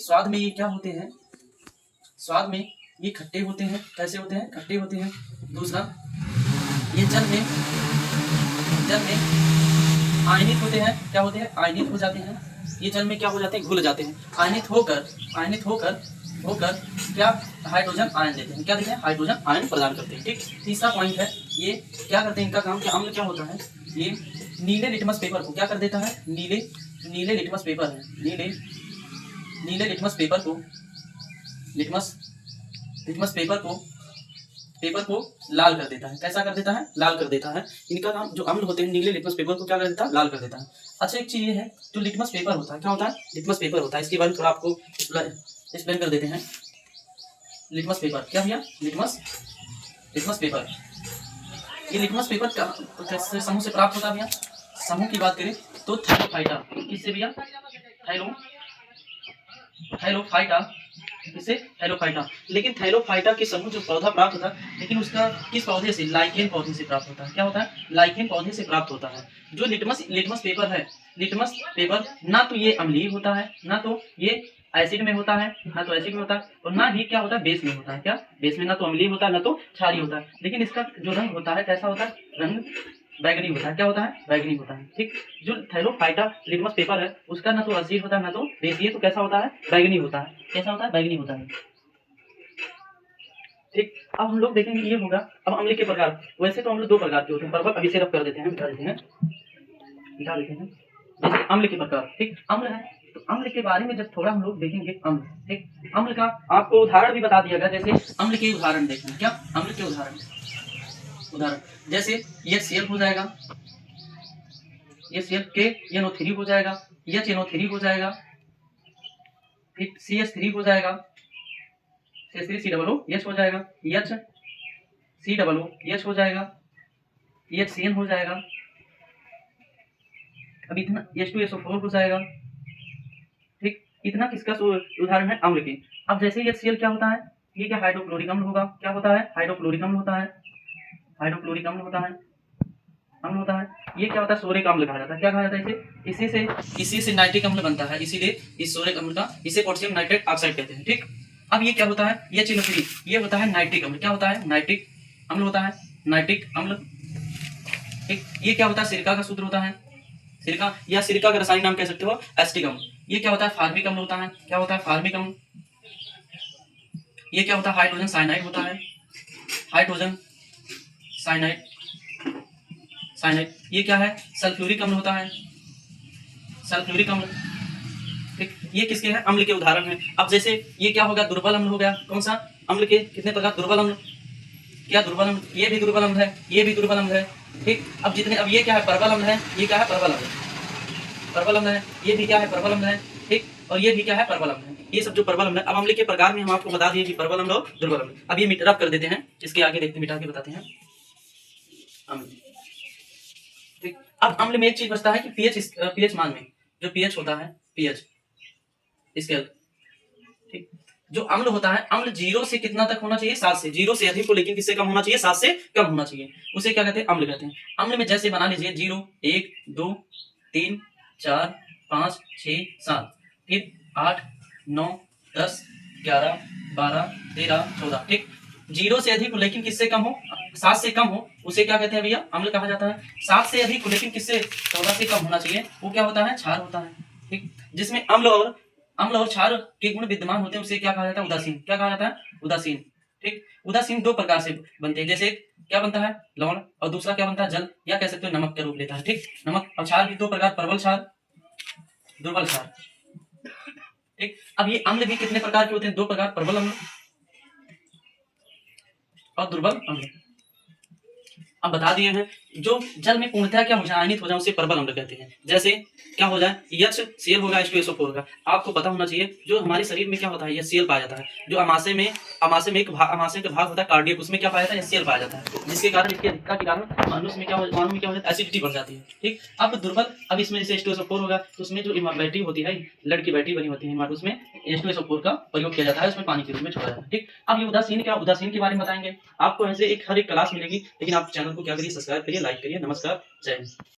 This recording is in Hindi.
स्वाद में ये क्या होते हैं, स्वाद में ये खट्टे होते हैं। कैसे होते हैं? खट्टे होते हैं। दूसरा, ये जल में आयनित होते हैं। क्या होते हैं? आयनित हो जाते हैं। ये जल में क्या हो जाते हैं? घुल जाते हैं। आयनित होकर क्या हाइड्रोजन आयन देते हैं। क्या देते हैं? हाइड्रोजन आयन प्रदान करते हैं। ठीक। तीसरा पॉइंट है, ये क्या करते हैं? इनका काम क्या? अम्ल क्या होता है? ये नीले लिटमस पेपर को क्या कर देता है? नीले लिटमस पेपर है। नीले लिटमस पेपर को लाल कर देता है। कैसा कर देता है? लाल कर देता है। इनका काम, जो अम्ल होते हैं, नीले लिटमस पेपर को क्या कर देता है? लाल कर देता है। अच्छा, एक चीज ये है, जो लिटमस पेपर होता है, क्या होता है? लिटमस पेपर होता है। इसके बारे में थोड़ा आपको एक्सप्लेन कर देते हैं। लिटमस पेपर क्या भैया? Litmus paper. ये लिटमस पेपर कैसे समूह से प्राप्त होता है भैया? समूह की बात करें तो थैलोफाइटा। किससे भैया? थैलोफाइटा। किससे? थैलोफाइटा। लेकिन थैलोफाइटा के समूह जो पौधा प्राप्त होता है, लेकिन उसका किस पौधे से? लाइकेन पौधे से प्राप्त होता है। क्या होता है? लाइकेन पौधे से प्राप्त होता है। जो लिटमस पेपर है, लिटमस पेपर ना तो ये अम्लीय होता है, ना तो ये एसिड में होता है, और ना ही क्या होता है? बेस में होता है। क्या? बेस में ना तो अम्लीय होता है, ना तो क्षारीय होता है। लेकिन इसका जो रंग होता है, कैसा होता है? रंग बैगनी होता है। क्या होता है? बैगनी होता है। ठीक। जो थैलोफाइटा लिटमस पेपर है, उसका ना तो एसिड होता है, ना तो बेसीय, तो कैसा होता है? बैगनी होता है। कैसा होता है? बैगनी होता है। ठीक। अब हम लोग देखेंगे, ये होगा अब अम्ल के प्रकार। वैसे तो अम्ल दो प्रकार के होते हैं। परवल अभी से रब कर देते हैं, मिटा देते हैं। जैसे अम्ल के प्रकार। ठीक। अम्ल है, तो अम्ल के बारे में जब थोड़ा हम लोग देखेंगे, अम्ल। ठीक। अम्ल का आपको उदाहरण भी बता दिया गया। जैसे अम्ल के उदाहरण देखें। क्या? अम्ल के उदाहरण जैसे ये सेल हो जाएगा, ये सेल के NO3 हो जाएगा, HNO3 हो जाएगा, फिर CH3 हो जाएगा, CH3COOH हो जाएगा, HCOOH हो जाएगा, HCN हो जाएगा, अब इतना H2SO4 हो जाएगा। ठीक। इतना किसका उदाहरण है? अम्ल के। अब जैसे HCl क्या होता है? ये क्या? हाइड्रोक्लोरिक अम्ल होगा। क्या होता है? हाइड्रोक्लोरिक अम्ल होता है। अम्ल होता है। ये क्या होता है? सोरिक अम्ल कहा जाता है। क्या कहा जाता है? इसी से नाइट्रिक अम्ल बनता है। इसीलिए इस सोरिक अम्ल का, इसे पोटेशियम नाइट्रेट ऑक्साइड कहते हैं। ठीक। अब ये क्या होता है? ये HNO3, ये होता है नाइट्रिक अम्ल। क्या होता है? नाइट्रिक अम्ल होता है। नाइट्रिक अम्ल। ठीक। ये क्या होता है? सिरका का सूत्र होता है। सिरका, या सिरका का रासायनिक नाम कह सकते हो एसिटिक अम्ल। ये क्या होता है? फार्मिक अम्ल होता है। क्या होता है? फार्मिक अम्ल। ये क्या होता है? हाइड्रोजन साइनाइड होता है। Hydrogen cyanide. ये क्या है? सल्फ्यूरिक अम्ल होता है। सल्फ्यूरिक अम्ल। ठीक। ये किसके हैं? अम्ल के उदाहरण हैं। अब जैसे ये क्या होगा? दुर्बल अम्ल हो गया। कौन सा? अम्ल के कितने प्रकार? दुर्बल अम्ल। क्या? दुर्बल अम्ल। ये भी दुर्बल अम्ल है, ये भी दुर्बल अम्ल है। ठीक। अब ये क्या है? प्रबल अम्ल है। ये क्या है? प्रबल अम्ल है। ये भी क्या है? प्रबल अम्ल है। ठीक। और ये भी क्या है? प्रबल अम्ल है। ये सब जो प्रबल अम्ल है। अब अम्ल के प्रकार में हम आपको बता दिए कि प्रबल अम्ल और दुर्बल अम्ल। अब ये रब कर देते हैं, इसके आगे देखते मिटा के बताते हैं अम्ल। ठीक। अब अम्ल में एक चीज बचता है कि पीएच मान में, जो पीएच होता है, पीएच स्केल। ठीक। जो अम्ल होता है, अम्ल 0 से कितना तक होना चाहिए? 7 से। 0 से अधिक हो, लेकिन किससे कम होना चाहिए? 7 से कम होना चाहिए। उसे क्या कहते हैं? अम्ल कहते हैं। अम्ल में जैसे बना लीजिए 0, 1, 2, 3, 4, 5, 6, 7, फिर 8, 9, 10, 11, 12, 13, 14। ठीक। 0 से अधिक हो, लेकिन किससे कम हो? 7 से कम हो, उसे क्या कहते हैं भैया? अम्ल कहा जाता है। 7 से अधिक हो, लेकिन किससे? 14 से कम होना चाहिए, वो क्या होता है? क्षार होता है। ठीक। जिसमें अम्ल और क्षार के गुण विद्यमान होते हैं, उसे क्या कहा जाता है? उदासीन। क्या कहा जाता है? उदासीन। ठीक। उदासीन दो प्रकार से बनते हैं। जैसे क्या बनता है? लवण, और दूसरा क्या बनता है? जल, या कह सकते हो नमक का रूप लेता है। ठीक। नमक। और क्षार भी दो प्रकार, प्रबल क्षार, दुर्बल क्षार। ठीक। अब ये अम्ल भी कितने प्रकार के होते हैं? दो प्रकार, प्रबल अम्ल और दुर्बल अम्ल। अब बता दिए हैं, जो जल में पूर्णतः क्या हो जाए? आयनित हो जाए, उसे प्रबल अम्ल कहते हैं। जैसे क्या हो जाए? HCl होगा, H2SO4 का। आपको पता होना चाहिए, जो हमारे शरीर में क्या होता है? HCl पाया जाता है। जो अमाशय में का भाग होता है कार्डियक, उसमें क्या पाया जाता है? HCl पाया जाता है। जिसके कारण, इसकी अधिकता के कारण मानुष में क्या हो जाता है? एसिडिटी बढ़ जाती है। ठीक। अब दुर्बल, अब इसमें जैसे H2SO4 होगा, तो उसमें जो बैटरी होती है, लेड की बैटरी बनी होती है, उसमें H2SO4 का प्रयोग किया जाता है, उसमें पानी के रूप में छोड़ा जाता है। ठीक। अब ये उदासीन के बारे में बताएंगे आपको। ऐसे हर एक क्लास मिलेगी, लेकिन आप चैनल को क्या करिए? सब्सक्राइब करिए, लाइक करिए। नमस्कार, जय हिंद।